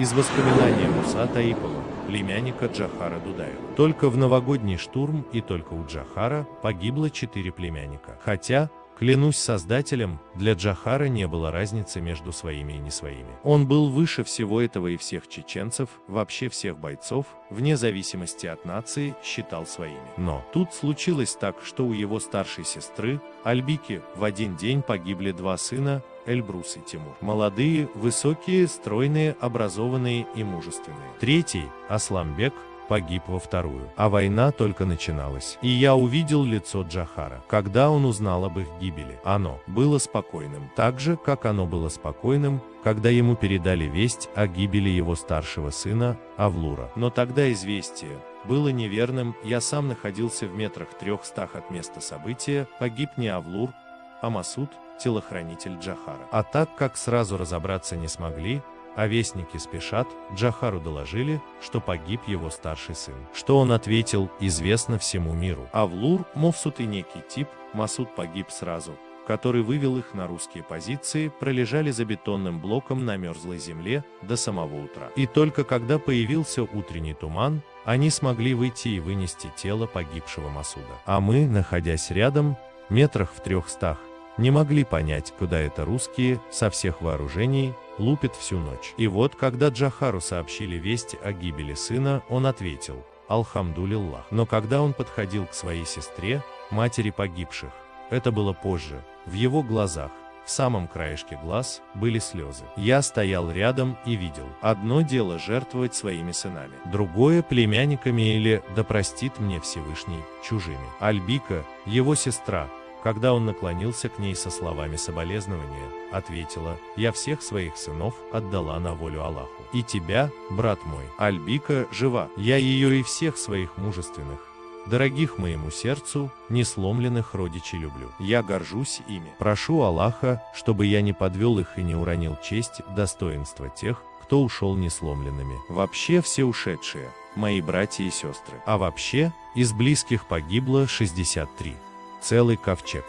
из воспоминания Муса Таипова, племянника Джохара Дудаева. Только в новогодний штурм и только у Джохара погибло 4 племянника. Хотя, клянусь Создателем, для Джохара не было разницы между своими и не своими. Он был выше всего этого и всех чеченцев, вообще всех бойцов, вне зависимости от нации, считал своими. Но тут случилось так, что у его старшей сестры, Альбики, в один день погибли 2 сына, Эльбрус и Тимур. Молодые, высокие, стройные, образованные и мужественные. Третий, Асламбек, погиб во вторую. А война только начиналась. И я увидел лицо Джохара, когда он узнал об их гибели. Оно было спокойным, так же, как оно было спокойным, когда ему передали весть о гибели его старшего сына, Авлура. Но тогда известие было неверным, я сам находился в метрах 300 от места события, погиб не Авлур, а Масуд, телохранитель Джохара. А так как сразу разобраться не смогли, а вестники спешат, Джохару доложили, что погиб его старший сын. Что он ответил, известно всему миру. Авлур, Мовсут и некий тип, Масуд погиб сразу, который вывел их на русские позиции, пролежали за бетонным блоком на мерзлой земле до самого утра. И только когда появился утренний туман, они смогли выйти и вынести тело погибшего Масуда. А мы, находясь рядом, метрах в 300, не могли понять, куда это русские, со всех вооружений, лупят всю ночь. И вот, когда Джохару сообщили весть о гибели сына, он ответил: «Алхамдулиллах». Но когда он подходил к своей сестре, матери погибших, это было позже, в его глазах, в самом краешке глаз, были слезы. Я стоял рядом и видел. Одно дело жертвовать своими сынами, другое племянниками или, да простит мне Всевышний, чужими. Альбика, его сестра, когда он наклонился к ней со словами соболезнования, ответила: «Я всех своих сынов отдала на волю Аллаху. И тебя, брат мой, Альбика, жива. Я ее и всех своих мужественных, дорогих моему сердцу, несломленных родичей люблю. Я горжусь ими. Прошу Аллаха, чтобы я не подвел их и не уронил честь, достоинства тех, кто ушел несломленными. Вообще все ушедшие, мои братья и сестры. А вообще, из близких погибло 63. Целый ковчег.